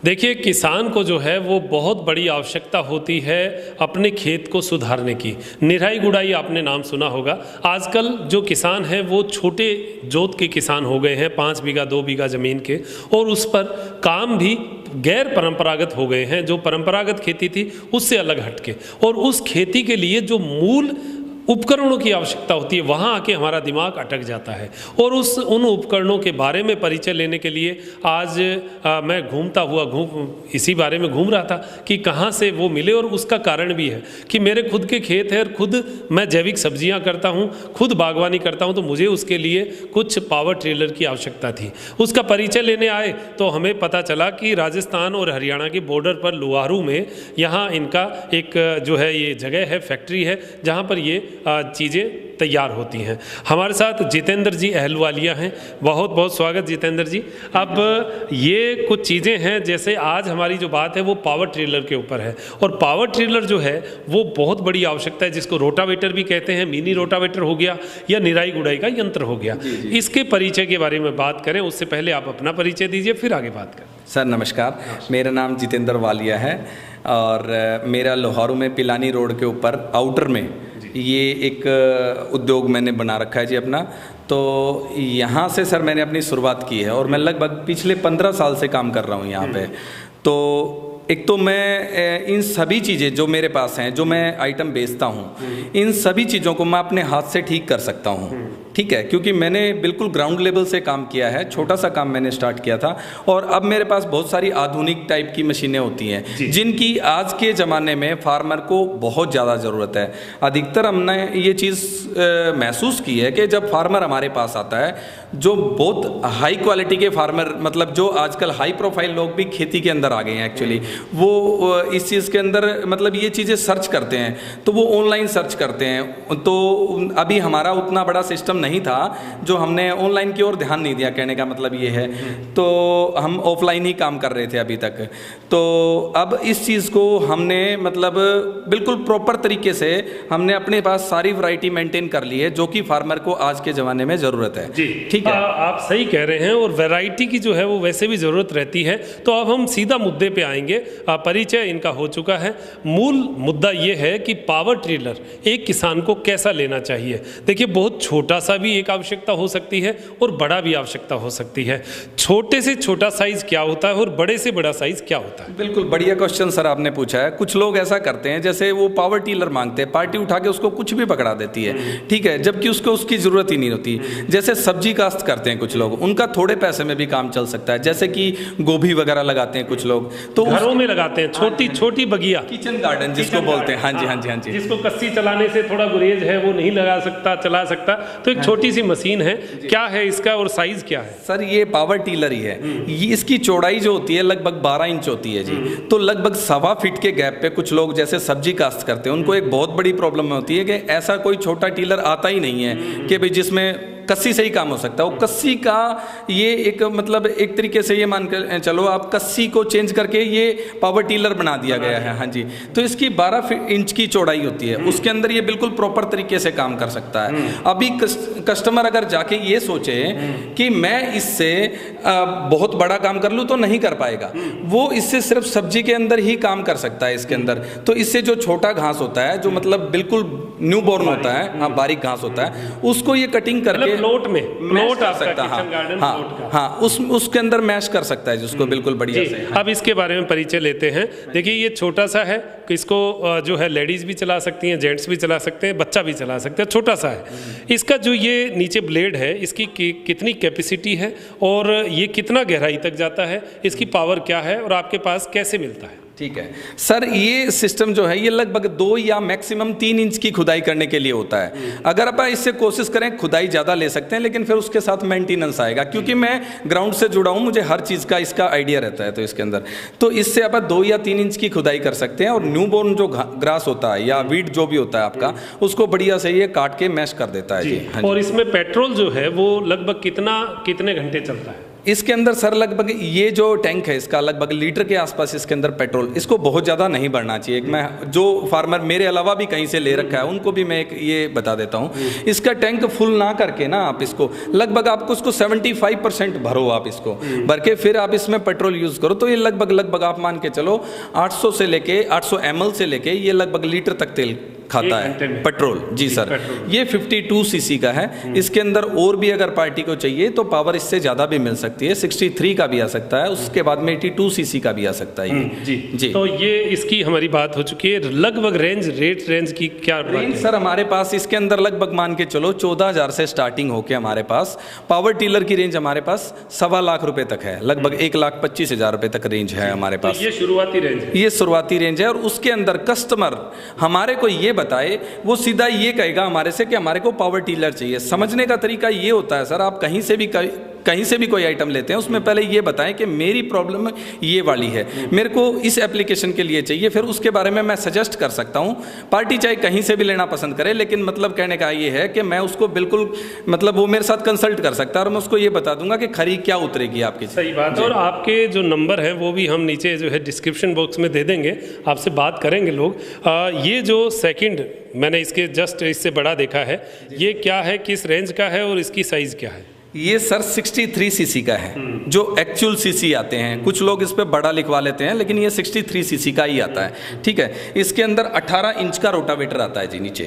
देखिए, किसान को जो है वो बहुत बड़ी आवश्यकता होती है अपने खेत को सुधारने की। निराई गुड़ाई आपने नाम सुना होगा। आजकल जो किसान हैं वो छोटे जोत के किसान हो गए हैं, 5 बीघा 2 बीघा ज़मीन के, और उस पर काम भी गैर परंपरागत हो गए हैं। जो परंपरागत खेती थी उससे अलग हटके, और उस खेती के लिए जो मूल उपकरणों की आवश्यकता होती है वहाँ आके हमारा दिमाग अटक जाता है। और उन उपकरणों के बारे में परिचय लेने के लिए आज मैं घूमता हुआ इसी बारे में घूम रहा था कि कहाँ से वो मिले। और उसका कारण भी है कि मेरे खुद के खेत है और खुद मैं जैविक सब्जियाँ करता हूँ, खुद बागवानी करता हूँ, तो मुझे उसके लिए कुछ पावर ट्रेलर की आवश्यकता थी। उसका परिचय लेने आए तो हमें पता चला कि राजस्थान और हरियाणा के बॉर्डर पर लुहारू में यहाँ इनका एक जो है ये जगह है, फैक्ट्री है, जहाँ पर ये चीज़ें तैयार होती हैं। हमारे साथ जितेंद्र जी अहलुवालिया हैं। बहुत बहुत स्वागत जितेंद्र जी। अब ये कुछ चीज़ें हैं, जैसे आज हमारी जो बात है वो पावर ट्रेलर के ऊपर है, और पावर ट्रेलर जो है वो बहुत बड़ी आवश्यकता है, जिसको रोटावेटर भी कहते हैं। मिनी रोटावेटर हो गया या निराई गुड़ाई का यंत्र हो गया। इसके परिचय के बारे में बात करें उससे पहले आप अपना परिचय दीजिए, फिर आगे बात करें। सर नमस्कार, मेरा नाम जितेंद्र वालिया है और मेरा लोहारू में पिलानी रोड के ऊपर आउटर में ये एक उद्योग मैंने बना रखा है जी अपना। तो यहाँ से सर मैंने अपनी शुरुआत की है और मैं लगभग पिछले 15 साल से काम कर रहा हूँ यहाँ पे। तो एक तो मैं इन सभी चीज़ें जो मेरे पास हैं, जो मैं आइटम बेचता हूँ, इन सभी चीज़ों को मैं अपने हाथ से ठीक कर सकता हूँ। ठीक है, क्योंकि मैंने बिल्कुल ग्राउंड लेवल से काम किया है। छोटा सा काम मैंने स्टार्ट किया था और अब मेरे पास बहुत सारी आधुनिक टाइप की मशीनें होती हैं जिनकी आज के ज़माने में फार्मर को बहुत ज़्यादा ज़रूरत है। अधिकतर हमने ये चीज़ महसूस की है कि जब फार्मर हमारे पास आता है, जो बहुत हाई क्वालिटी के फार्मर, मतलब जो आजकल हाई प्रोफाइल लोग भी खेती के अंदर आ गए हैं एक्चुअली, वो इस चीज़ के अंदर मतलब ये चीज़ें सर्च करते हैं, तो वो ऑनलाइन सर्च करते हैं। तो अभी हमारा उतना बड़ा सिस्टम नहीं था, जो हमने ऑनलाइन की ओर ध्यान नहीं दिया, कहने का मतलब ये है। तो हम ऑफलाइन ही काम कर रहे थे अभी तक। तो अब इस चीज़ को हमने मतलब बिल्कुल प्रॉपर तरीके से हमने अपने पास सारी वैरायटी मेंटेन कर ली है, जो कि फार्मर को आज के ज़माने में ज़रूरत है। जी ठीक है, आप सही कह रहे हैं, और वैरायटी की जो है वो वैसे भी ज़रूरत रहती है। तो अब हम सीधा मुद्दे पे आएंगे। परिचय इनका हो चुका है। मूल मुद्दा ये है कि पावर ट्रेलर एक किसान को कैसा लेना चाहिए। देखिए, बहुत छोटा सा भी एक आवश्यकता हो सकती है और बड़ा भी आवश्यकता हो सकती है। छोटे से छोटा साइज क्या होता है और बड़े से बड़ा साइज क्या होता है? बिल्कुल बढ़िया क्वेश्चन सर आपने पूछा है। कुछ लोग ऐसा करते हैं, जैसे वो पावर टीलर मांगते हैं, पार्टी उठा के उसको कुछ भी पकड़ा देती है, ठीक है, जबकि उसको उसकी जरूरत ही नहीं होती। जैसे सब्जी काश्त करते हैं कुछ लोग, उनका थोड़े पैसे में भी काम चल सकता है। जैसे कि गोभी वगैरह लगाते हैं कुछ लोग, तो घरों में लगाते हैं, छोटी छोटी बगिया, किचन गार्डन जिसको बोलते हैं। हाँ जी, हाँ जी, हाँ जी। जिसको कस्सी चलाने से थोड़ा गुरेज है, वो नहीं लगा सकता, चला सकता, तो एक छोटी सी मशीन है। क्या है इसका और साइज क्या है? सर ये पावर टीलर ही है। ये इसकी चौड़ाई जो होती है लगभग 12 इंच होती है जी। तो लगभग 1.25 फीट के गैप पे कुछ लोग जैसे सब्जी काश्त करते हैं, उनको एक बहुत बड़ी प्रॉब्लम होती है कि ऐसा कोई छोटा टीलर आता ही नहीं है कि भाई जिसमें कस्सी से ही काम हो सकता है। वो कस्सी का ये एक मतलब एक तरीके से ये मान कर चलो, आप कस्सी को चेंज करके ये पावर टीलर बना दिया गया है। हाँ जी, तो इसकी 12 इंच की चौड़ाई होती है, उसके अंदर ये बिल्कुल प्रॉपर तरीके से काम कर सकता है। अभी कस्टमर अगर जाके ये सोचे कि मैं इससे बहुत बड़ा काम कर लूँ, तो नहीं कर पाएगा। वो इससे सिर्फ सब्जी के अंदर ही काम कर सकता है इसके अंदर। तो इससे जो छोटा घास होता है, जो मतलब बिल्कुल न्यू बॉर्न होता है, हाँ बारीक घास होता है, उसको ये कटिंग करके प्लॉट में प्लॉट आपका सकता है, किचन गार्डन हाँ, प्लॉट का। हाँ, उसके अंदर मैश कर सकता है जिसको बिल्कुल बढ़िया जी, से। अब इसके बारे में परिचय लेते हैं। देखिए ये छोटा सा है, इसको जो है लेडीज भी चला सकती हैं, जेंट्स भी चला सकते हैं, बच्चा भी चला सकते हैं, छोटा सा है। इसका जो ये नीचे ब्लेड है, इसकी कितनी कैपेसिटी है और ये कितना गहराई तक जाता है, इसकी पावर क्या है और आपके पास कैसे मिलता है? ठीक है सर, ये सिस्टम जो है ये लगभग 2 या मैक्सिमम 3 इंच की खुदाई करने के लिए होता है। अगर आप इससे कोशिश करें खुदाई ज़्यादा ले सकते हैं, लेकिन फिर उसके साथ मेंटेनेंस आएगा, क्योंकि मैं ग्राउंड से जुड़ा हूँ, मुझे हर चीज़ का इसका आइडिया रहता है। तो इसके अंदर तो इससे आप 2 या 3 इंच की खुदाई कर सकते हैं और न्यूबॉर्न जो ग्रास होता है या वीट जो भी होता है आपका, उसको बढ़िया से ये काट के मैश कर देता है जी। हाँ जी। और इसमें पेट्रोल जो है वो लगभग कितने घंटे चलता है? इसके अंदर सर लगभग ये जो टैंक है इसका लगभग लीटर के आसपास इसके अंदर पेट्रोल, इसको बहुत ज़्यादा नहीं बढ़ना चाहिए। मैं जो फार्मर मेरे अलावा भी कहीं से ले रखा है उनको भी मैं एक ये बता देता हूँ, इसका टैंक फुल ना करके ना आप इसको लगभग आपको उसको 75% भरो, आप इसको भर के फिर आप इसमें पेट्रोल यूज़ करो, तो ये लगभग आप मान के चलो 800 से लेके 800 ml से लेके ये लगभग लीटर तक तेल खाता है पेट्रोल। जी सर, ये 52 सीसी का है। इसके अंदर और भी अगर पार्टी को चाहिए तो पावर इससे ज़्यादा भी मिल सकती है, 63 का भी आ सकता है, उसके बाद में 82 सीसी का भी आ सकता है ये। जी जी। तो ये इसकी हमारी बात हो चुकी है। लगभग रेंज की क्या रेंज सर हमारे पास इसके अंदर लगभग मान के चलो 14,000 से स्टार्टिंग होके हमारे पास पावर टिलर की रेंज हमारे पास 1.25 लाख रुपए तक है, लगभग 1,25,000 रुपए तक रेंज है हमारे पास। तो ये शुरुआती रेंज है, ये शुरुआती रेंज है। और उसके अंदर कस्टमर हमारे को ये बताए, वो सीधा ये कहेगा हमारे से कि हमारे को पावर टिलर चाहिए। समझने का तरीका ये होता है सर, आप कहीं से भी कोई आइटम लेते हैं उसमें पहले ये बताएं कि मेरी प्रॉब्लम ये वाली है, मेरे को इस एप्लीकेशन के लिए चाहिए, फिर उसके बारे में मैं सजेस्ट कर सकता हूँ। पार्टी चाहे कहीं से भी लेना पसंद करे, लेकिन मतलब कहने का ये है कि मैं उसको बिल्कुल मतलब वो मेरे साथ कंसल्ट कर सकता है और मैं उसको ये बता दूंगा कि खरी क्या उतरेगी आपकी। सही बात है। और आपके जो नंबर है वो भी हम नीचे जो है डिस्क्रिप्शन बॉक्स में दे देंगे, आपसे बात करेंगे लोग। ये जो सेकंड मैंने इसके जस्ट इससे बड़ा देखा है, ये क्या है, किस रेंज का है और इसकी साइज़ क्या है? ये सर 63 सीसी का है, जो एक्चुअल सीसी आते हैं, कुछ लोग इस पे बड़ा लिखवा लेते हैं, लेकिन ये 63 सीसी का ही आता है। ठीक है, इसके अंदर 18 इंच का रोटावेटर आता है जी नीचे,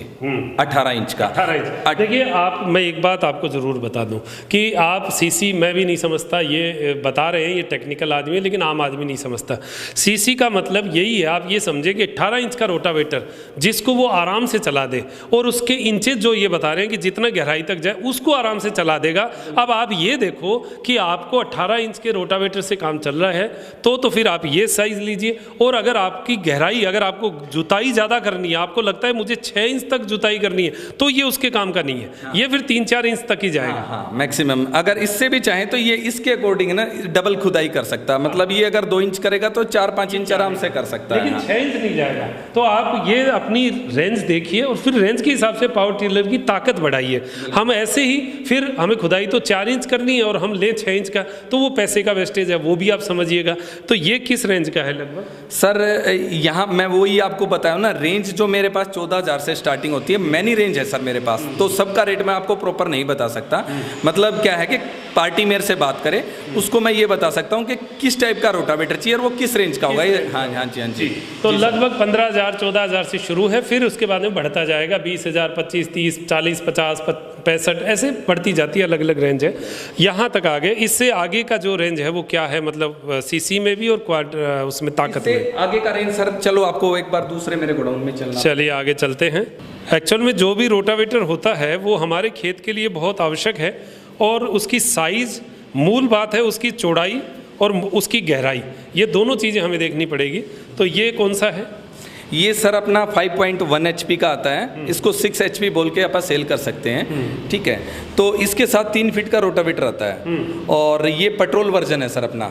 18 इंच का। 18 इंच। देखिए मैं एक बात आपको ज़रूर बता दूं कि आप सीसी, मैं भी नहीं समझता, ये बता रहे हैं ये टेक्निकल आदमी है, लेकिन आम आदमी नहीं समझता। सीसी का मतलब यही है, आप ये समझे कि 18 इंच का रोटावेटर जिसको वो आराम से चला दे, और उसके इंचेज जो ये बता रहे हैं कि जितना गहराई तक जाए उसको आराम से चला देगा। अब आप ये देखो कि आपको 18 इंच के रोटावेटर से काम चल रहा है, तो फिर आप ये साइज लीजिए। और अगर आपकी गहराई, अगर आपको जुताई ज़्यादा करनी है, आपको लगता है मुझे 6 इंच तक जुताई करनी है, तो ये उसके काम का नहीं है। ये फिर 3-4 इंच तक ही जाएगा। हाँ, मैक्सिमम। अगर इससे भी चाहें तो ये इसके अकॉर्डिंग ना डबल खुदाई कर सकता है, मतलब ये अगर 2 इंच करेगा तो 4-5 इंच आराम से कर सकता है, लेकिन 6 इंच नहीं जाएगा। तो आप ये अपनी रेंज देखिए और फिर रेंज के हिसाब से पावर टिलर की ताकत बढ़ाइए। हम ऐसे ही फिर हमें खुदाई तो 4 इंच करनी है और हम लें 6 इंच का, तो वो पैसे का वेस्टेज है, वो भी आप समझिएगा। तो ये किस रेंज का है लगभग? सर यहाँ मैं वही आपको बताया ना, रेंज जो मेरे पास 14,000 से स्टार्टिंग होती है, मैनी रेंज है सर मेरे पास, तो सबका रेट मैं आपको प्रॉपर नहीं बता सकता। मतलब क्या है कि पार्टी मेरे से बात करे, उसको मैं ये बता सकता हूँ कि किस टाइप का रोटावेटर चाहिए और वो किस रेंज का होगा। हाँ जी, हाँ जी। तो लगभग 15,000 14,000 से शुरू है, फिर उसके बाद में बढ़ता जाएगा 20,000, 25, 30, 40, 50, 65 ऐसे बढ़ती जाती है, अलग अलग रेंज है। यहाँ तक आगे, इससे आगे का जो रेंज है वो क्या है, मतलब सीसी में भी और उसमें ताकत में? आगे का रेंज सर, चलो आपको एक बार दूसरे मेरे गोडाउन में चलना। चलिए आगे चलते हैं। एक्चुअल में जो भी रोटावेटर होता है वो हमारे खेत के लिए बहुत आवश्यक है, और उसकी साइज़, मूल बात है उसकी चौड़ाई और उसकी गहराई, ये दोनों चीज़ें हमें देखनी पड़ेगी। तो ये कौन सा है? ये सर अपना 5.1 HP का आता है, इसको 6 HP बोल के आप सेल कर सकते हैं। ठीक है, तो इसके साथ 3 फीट का रोटावेटर आता है, और ये पेट्रोल वर्जन है सर अपना।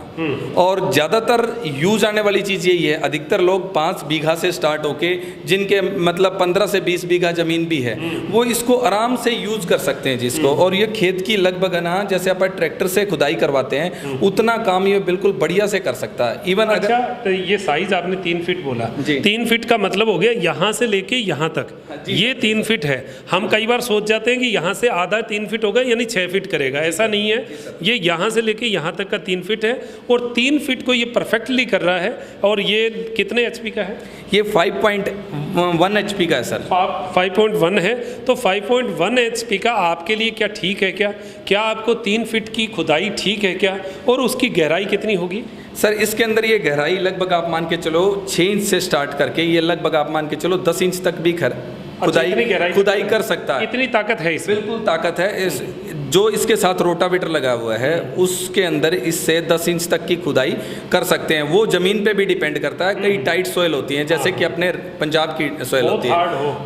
और ज़्यादातर यूज आने वाली चीज़ यही है, अधिकतर लोग 5 बीघा से स्टार्ट होके, जिनके मतलब 15 से 20 बीघा ज़मीन भी है, वो इसको आराम से यूज कर सकते हैं जिसको। और ये खेत की लगभग है ना, जैसे आप ट्रैक्टर से खुदाई करवाते हैं उतना काम ये बिल्कुल बढ़िया से कर सकता है। इवन अच्छा, तो ये साइज आपने 3 फीट बोला, 3 फीट का मतलब हो गया यहाँ से लेके यहाँ तक, ये 3 फीट है। हम कई बार सोच जाते हैं कि यहाँ से आधा 3 फीट होगा यानी 6 फीट करेगा, ऐसा नहीं है। ये यहाँ से लेके यहाँ तक का 3 फीट है और 3 फीट को ये परफेक्टली कर रहा है। और ये कितने HP का है? ये 5.1 HP का है सर। 5.1 है। तो 5.1 HP का आपके लिए क्या ठीक है? क्या आपको 3 फीट की खुदाई ठीक है क्या? और उसकी गहराई कितनी होगी? सर इसके अंदर ये गहराई लगभग आप मान के चलो 6 इंच से स्टार्ट करके ये लगभग आप मान के चलो 10 इंच तक भी खुदाई कर सकता है। इतनी ताकत है इसमें? बिल्कुल ताकत है। जो इसके साथ रोटावेटर लगा हुआ है उसके अंदर इससे 10 इंच तक की खुदाई कर सकते हैं। वो ज़मीन पे भी डिपेंड करता है। कई टाइट सॉइल होती हैं, जैसे कि अपने पंजाब की सॉइल होती है,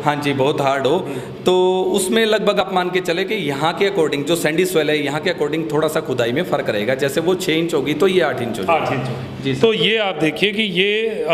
हाँ जी, बहुत हार्ड हो, तो उसमें लगभग आप मान के चले कि यहाँ के अकॉर्डिंग जो सैंडी सॉइल है यहाँ के अकॉर्डिंग थोड़ा सा खुदाई में फ़र्क रहेगा। जैसे वो 6 इंच होगी तो ये 8 इंच होगी। 8 इंच। तो ये आप देखिए कि ये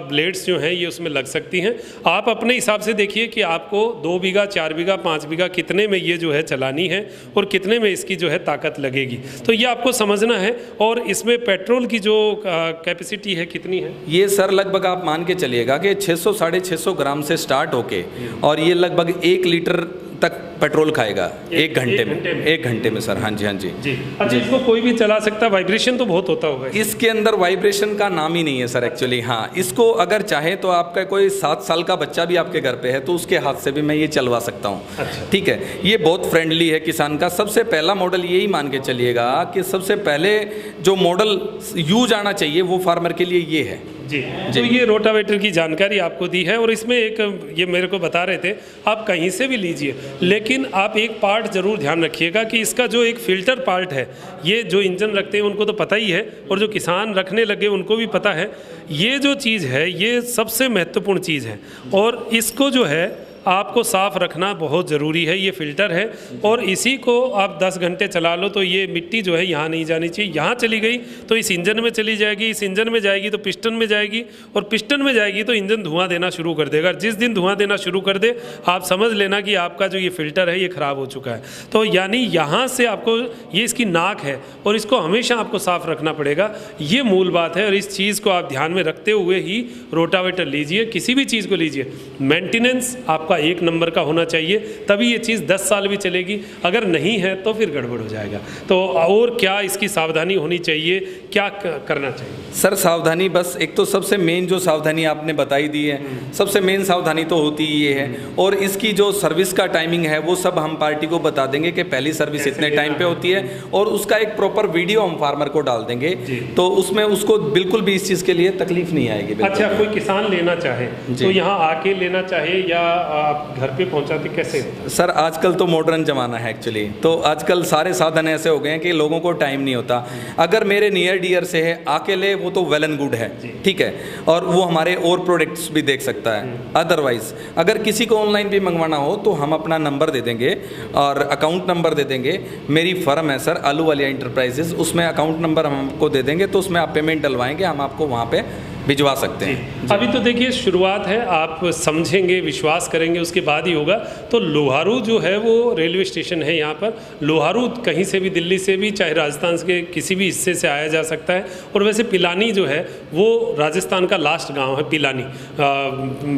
ब्लेड्स जो हैं ये उसमें लग सकती हैं। आप अपने हिसाब से देखिए कि आपको 2 बीघा, 4 बीघा, 5 बीघा कितने में ये जो है चलानी है और कितने में इसकी जो है ताकत लगेगी, तो ये आपको समझना है। और इसमें पेट्रोल की जो कैपेसिटी है कितनी है? ये सर लगभग आप मान के चलिएगा कि 600 साढ़े 600 ग्राम से स्टार्ट होके और ये लगभग 1 लीटर तक पेट्रोल खाएगा 1 घंटे में। 1 घंटे में सर, हाँ जी, हाँ जी जी। अच्छा, इसको कोई भी चला सकता है? वाइब्रेशन तो बहुत होता होगा इसके अंदर? वाइब्रेशन का नाम ही नहीं है सर एक्चुअली। हाँ, इसको अगर चाहे तो आपका कोई 7 साल का बच्चा भी आपके घर पे है तो उसके हाथ से भी मैं ये चलवा सकता हूँ। अच्छा। ठीक है, ये बहुत फ्रेंडली है किसान का। सबसे पहला मॉडल यही मान के चलिएगा कि सबसे पहले जो मॉडल यूज आना चाहिए वो फार्मर के लिए ये है। जी। तो ये रोटावेटर की जानकारी आपको दी है और इसमें एक ये मेरे को बता रहे थे, आप कहीं से भी लीजिए लेकिन आप एक पार्ट ज़रूर ध्यान रखिएगा कि इसका जो एक फ़िल्टर पार्ट है, ये जो इंजन रखते हैं उनको तो पता ही है और जो किसान रखने लगे उनको भी पता है। ये जो चीज़ है ये सबसे महत्वपूर्ण चीज़ है और इसको जो है आपको साफ़ रखना बहुत ज़रूरी है। ये फ़िल्टर है और इसी को आप 10 घंटे चला लो तो ये मिट्टी जो है यहाँ नहीं जानी चाहिए। यहाँ चली गई तो इस इंजन में चली जाएगी, इस इंजन में जाएगी तो पिस्टन में जाएगी और पिस्टन में जाएगी तो इंजन धुआं देना शुरू कर देगा। जिस दिन धुआं देना शुरू कर दे आप समझ लेना कि आपका जो ये फ़िल्टर है ये ख़राब हो चुका है। तो यानी यहाँ से आपको ये इसकी नाक है और इसको हमेशा आपको साफ़ रखना पड़ेगा। ये मूल बात है और इस चीज़ को आप ध्यान में रखते हुए ही रोटावेटर लीजिए, किसी भी चीज़ को लीजिए। मेंटेनेंस आपका 1 नंबर का होना चाहिए, तभी ये चीज़ 10 साल भी चलेगी। अगर नहीं है तो फिर गड़बड़ हो जाएगा। तो और क्या इसकी सावधानी होनी चाहिए, क्या करना चाहिए? सर सावधानी बस एक तो सबसे मेन जो सावधानी आपने बताई दी है, सबसे मेन सावधानी तो होती ही ये है। और इसकी जो सर्विस का टाइमिंग है वो सब हम पार्टी को बता देंगे कि पहली सर्विस इतने टाइम पे होती है और उसका एक प्रॉपर वीडियो हम फार्मर को डाल देंगे, तो उसमें उसको बिल्कुल भी इस चीज़ के लिए तकलीफ नहीं आएगी। अच्छा, कोई किसान लेना चाहे तो यहाँ आके लेना चाहे या आप घर पे पहुँचाते कैसे? सर आजकल तो मॉडर्न ज़माना है एक्चुअली, तो आजकल सारे साधन ऐसे हो गए हैं कि लोगों को टाइम नहीं होता। अगर मेरे नियर डियर से है आके ले वो तो वेल एंड गुड है, ठीक है, और वो हमारे और प्रोडक्ट्स भी देख सकता है। अदरवाइज अगर किसी को ऑनलाइन भी मंगवाना हो तो हम अपना नंबर दे देंगे और अकाउंट नंबर दे देंगे। मेरी फर्म है सर आलूवालिया इंटरप्राइजेज, उसमें अकाउंट नंबर हम आपको दे देंगे तो उसमें आप पेमेंट डलवाएंगे, हम आपको वहाँ पे भिजवा सकते हैं। अभी तो देखिए शुरुआत है, आप समझेंगे, विश्वास करेंगे, उसके बाद ही होगा। तो लोहारू जो है वो रेलवे स्टेशन है यहाँ पर। लोहारू कहीं से भी, दिल्ली से भी, चाहे राजस्थान के किसी भी हिस्से से आया जा सकता है। और वैसे पिलानी जो है वो राजस्थान का लास्ट गांव है पिलानी,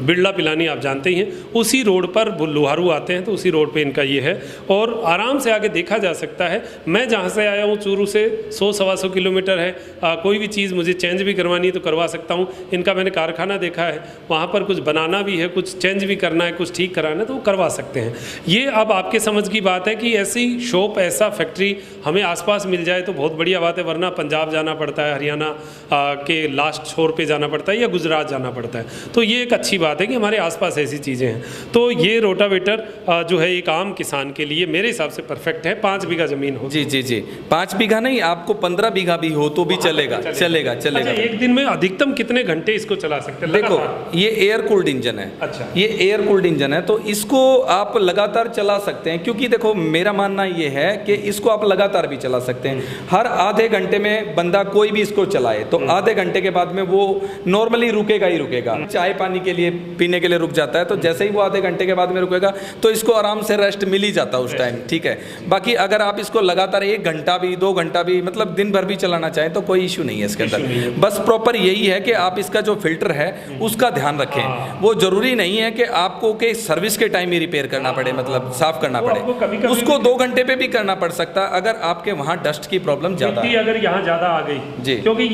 बिरला पिलानी आप जानते ही हैं। उसी रोड पर लोहारू आते हैं तो उसी रोड पर इनका ये है और आराम से आगे देखा जा सकता है। मैं जहाँ से आया हूँ चूरू से 100-125 किलोमीटर है। कोई भी चीज़ मुझे चेंज भी करवानी है तो करवा सकता हूँ। इनका मैंने कारखाना देखा है, वहाँ पर कुछ बनाना भी है, कुछ चेंज भी करना है, कुछ ठीक कराना है तो वो करवा सकते हैं। ये अब आपके समझ की बात है कि ऐसी शॉप, ऐसा फैक्ट्री हमें आसपास मिल जाए तो बहुत बढ़िया बात है, वरना पंजाब जाना पड़ता है, हरियाणा के लास्ट छोर पे जाना पड़ता है या गुजरात जाना पड़ता है। तो ये एक अच्छी बात है कि हमारे आसपास ऐसी चीज़ें हैं। तो ये रोटावेटर जो है एक आम किसान के लिए मेरे हिसाब से परफेक्ट है। 5 बीघा ज़मीन हो, जी जी जी, 5 बीघा नहीं, आपको 15 बीघा भी हो तो भी चलेगा, चलेगा चलेगा। अच्छा, एक दिन में अधिकतम कितने घंटे इसको चला सकते हैं? देखो ये एयर कूल्ड इंजन है। अच्छा, ये एयर कूल्ड इंजन है तो इसको आप लगातार चला सकते हैं, क्योंकि देखो मेरा मानना ये है कि इसको आप लगातार भी चला सकते हैं। हर आधे घंटे में बंदा कोई भी इसको चलाए तो आधे घंटे के बाद में वो नॉर्मली रुकेगा ही रुकेगा। चाय पानी के लिए, पीने के लिए रुक जाता है, तो जैसे ही वो आधे घंटे के बाद में रुकेगा तो इसको आराम से रेस्ट मिल ही जाता है उस टाइम, ठीक है। बाकी अगर आप इसको लगातार 1 घंटा भी, 2 घंटा भी, मतलब दिन भर भी चलाना चाहें तो कोई इशू नहीं है इसके अंदर। बस प्रॉपर यही है कि कि आप इसका जो फिल्टर है उसका ध्यान रखें। वो ज़रूरी नहीं है कि आपको के सर्विस के टाइम ही रिपेयर करना पड़े, मतलब साफ़ करना पड़े, उसको 2 घंटे पे भी करना पड़ सकता है अगर आपके वहाँ डस्ट की प्रॉब्लम ज़्यादा है, अगर यहाँ ज़्यादा आ गई जी। क्योंकि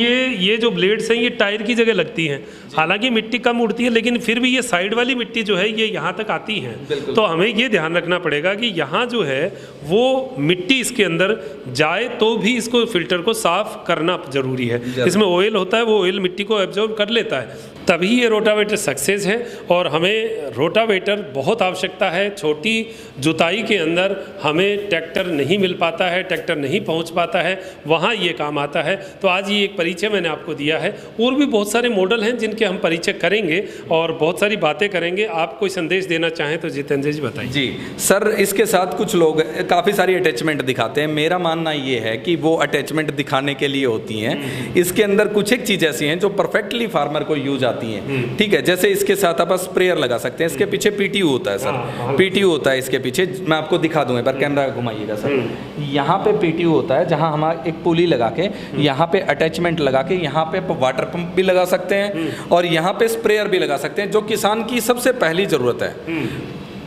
ये जो ब्लेड्स हैं ये टायर की जगह लगती हैं, हालांकि मिट्टी कम उड़ती है लेकिन फिर भी ये साइड वाली मिट्टी जो है ये यहाँ तक आती है, तो हमें ये ध्यान रखना पड़ेगा कि यहाँ जो है वो मिट्टी इसके अंदर जाए तो भी इसको फिल्टर को साफ करना जरूरी है। इसमें ऑयल होता है, वो ऑयल मिट्टी को एब्जॉर्ब कर लेता है, तभी ये रोटावेटर सक्सेस है। और हमें रोटावेटर बहुत आवश्यकता है। छोटी जुताई के अंदर हमें ट्रैक्टर नहीं मिल पाता है, ट्रैक्टर नहीं पहुंच पाता है, वहाँ ये काम आता है। तो आज ये एक परिचय मैंने आपको दिया है, और भी बहुत सारे मॉडल हैं जिनके हम परिचय करेंगे और बहुत सारी बातें करेंगे। आप कोई संदेश देना चाहें तो जितेंद्र जी बताइए। जी सर, इसके साथ कुछ लोग काफ़ी सारी अटैचमेंट दिखाते हैं। मेरा मानना ये है कि वो अटैचमेंट दिखाने के लिए होती हैं। इसके अंदर कुछ एक चीज़ ऐसी हैं जो परफेक्टली फार्मर को यूज आती हैं, ठीक है। जैसे इसके साथ आप स्प्रेयर लगा सकते हैं। इसके पीछे पीटीयू होता है सर, पीटीयू होता है इसके पीछे। मैं आपको दिखा दूँ, एक बार कैमरा घुमाइएगा सर। यहाँ पे पीटीयू होता है जहाँ हम एक पुली लगा के यहाँ पे अटैचमेंट लगा के यहाँ पे वाटर पंप भी लगा सकते हैं और यहाँ पे स्प्रेयर भी लगा सकते हैं, जो किसान की सबसे पहली ज़रूरत है।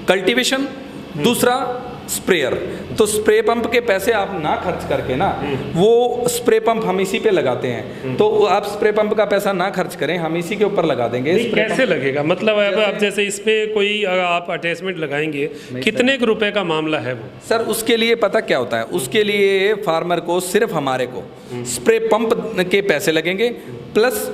कल्टीवेशन, दूसरा स्प्रेयर। तो स्प्रे पंप के पैसे आप ना खर्च करके ना, वो स्प्रे पंप हम इसी पे लगाते हैं, तो आप स्प्रे पंप का पैसा ना खर्च करें, हम इसी के ऊपर लगा देंगे। कैसे लगेगा? मतलब अब जैसे इस पे कोई आप अटैचमेंट लगाएंगे, कितने रुपए का मामला है वो? सर उसके लिए पता क्या होता है, उसके लिए फार्मर को सिर्फ हमारे को स्प्रे पंप के पैसे लगेंगे, प्लस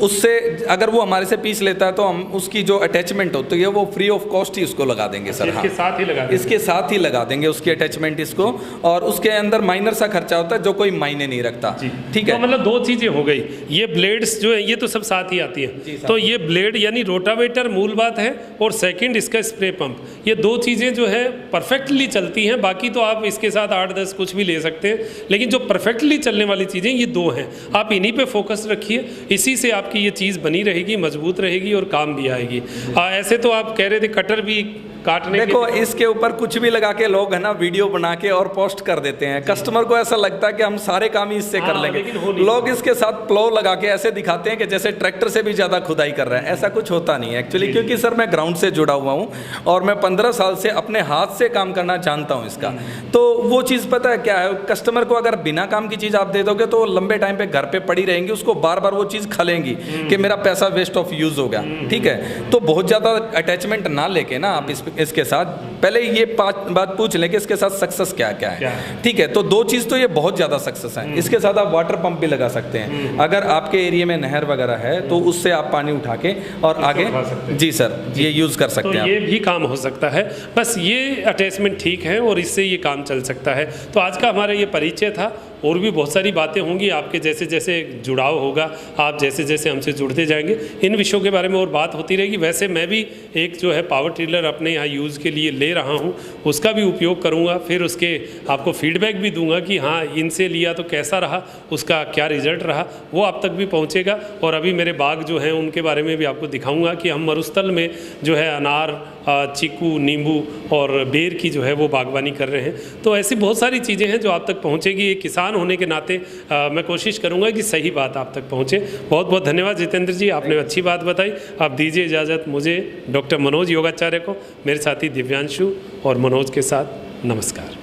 उससे अगर वो हमारे से पीस लेता है तो हम उसकी जो अटैचमेंट होती है वो फ्री ऑफ कॉस्ट ही उसको लगा देंगे सर। इसके साथ ही लगा देंगे, इसके साथ ही लगा देंगे उसकी अटैचमेंट इसको, और उसके अंदर माइनर सा खर्चा होता है जो कोई मायने नहीं रखता, ठीक है। तो मतलब 2 चीज़ें हो गई, ये ब्लेड्स जो है ये तो सब साथ ही आती है, तो ये ब्लेड यानी रोटावेटर मूल बात है, और सेकेंड इसका स्प्रे पंप, ये 2 चीज़ें जो है परफेक्टली चलती हैं। बाकी तो आप इसके साथ 8-10 कुछ भी ले सकते हैं, लेकिन जो परफेक्टली चलने वाली चीज़ें ये 2 हैं। आप इन्हीं पे फोकस रखिए, इसी से आपकी ये चीज़ बनी रहेगी, मजबूत रहेगी और काम भी आएगी। ऐसे तो आप कह रहे थे कटर भी काटने, देखो इसके ऊपर कुछ भी लगा के लोग है ना वीडियो बना के और पोस्ट कर देते हैं। कस्टमर को ऐसा लगता है कि हम सारे काम ही इससे कर लेंगे। लोग इसके साथ प्लो लगा के ऐसे दिखाते हैं कि जैसे ट्रैक्टर से भी ज़्यादा खुदाई कर रहे हैं। ऐसा कुछ होता नहीं है एक्चुअली, क्योंकि सर मैं ग्राउंड से जुड़ा हुआ हूँ और मैं 15 साल से अपने हाथ से काम करना जानता हूँ इसका। तो वो चीज़ पता है क्या है, कस्टमर को अगर बिना काम की चीज़ आप दे दोगे तो लंबे टाइम पे घर पे पड़ी रहेंगी, उसको बार बार वो चीज़ खलेंगी कि मेरा पैसा वेस्ट ऑफ यूज़ हो गया, ठीक है। तो बहुत ज़्यादा अटैचमेंट ना लेके ना आप इसके साथ पहले ये 5 बात पूछ लें कि इसके साथ सक्सेस क्या क्या है, ठीक है। तो 2 चीज़ तो ये बहुत ज़्यादा सक्सेस है। इसके साथ आप वाटर पंप भी लगा सकते हैं, अगर आपके एरिया में नहर वगैरह है तो उससे आप पानी उठा के और आगे जी सर ये यूज़ कर सकते हैं। ये भी काम हो सकता है, बस ये अटैचमेंट ठीक है और इससे ये काम चल सकता है। तो आज का हमारा ये परिचय था, और भी बहुत सारी बातें होंगी। आपके जैसे जैसे जुड़ाव होगा, आप जैसे जैसे हमसे जुड़ते जाएंगे, इन विषयों के बारे में और बात होती रहेगी। वैसे मैं भी एक जो है पावर टिलर अपने यहाँ यूज़ के लिए ले रहा हूँ, उसका भी उपयोग करूँगा, फिर उसके आपको फीडबैक भी दूंगा कि हाँ इनसे लिया तो कैसा रहा, उसका क्या रिजल्ट रहा, वो आप तक भी पहुँचेगा। और अभी मेरे बाग जो हैं उनके बारे में भी आपको दिखाऊँगा कि हम मरुस्थल में जो है अनार, चीकू, नींबू और बेर की जो है वो बागवानी कर रहे हैं। तो ऐसी बहुत सारी चीज़ें हैं जो आप तक पहुँचेगी। एक किसान होने के नाते मैं कोशिश करूँगा कि सही बात आप तक पहुँचे। बहुत बहुत धन्यवाद जितेंद्र जी, आपने अच्छी बात बताई। आप दीजिए इजाज़त मुझे, डॉक्टर मनोज योगाचार्य को, मेरे साथी दिव्यांशु और मनोज के साथ। नमस्कार।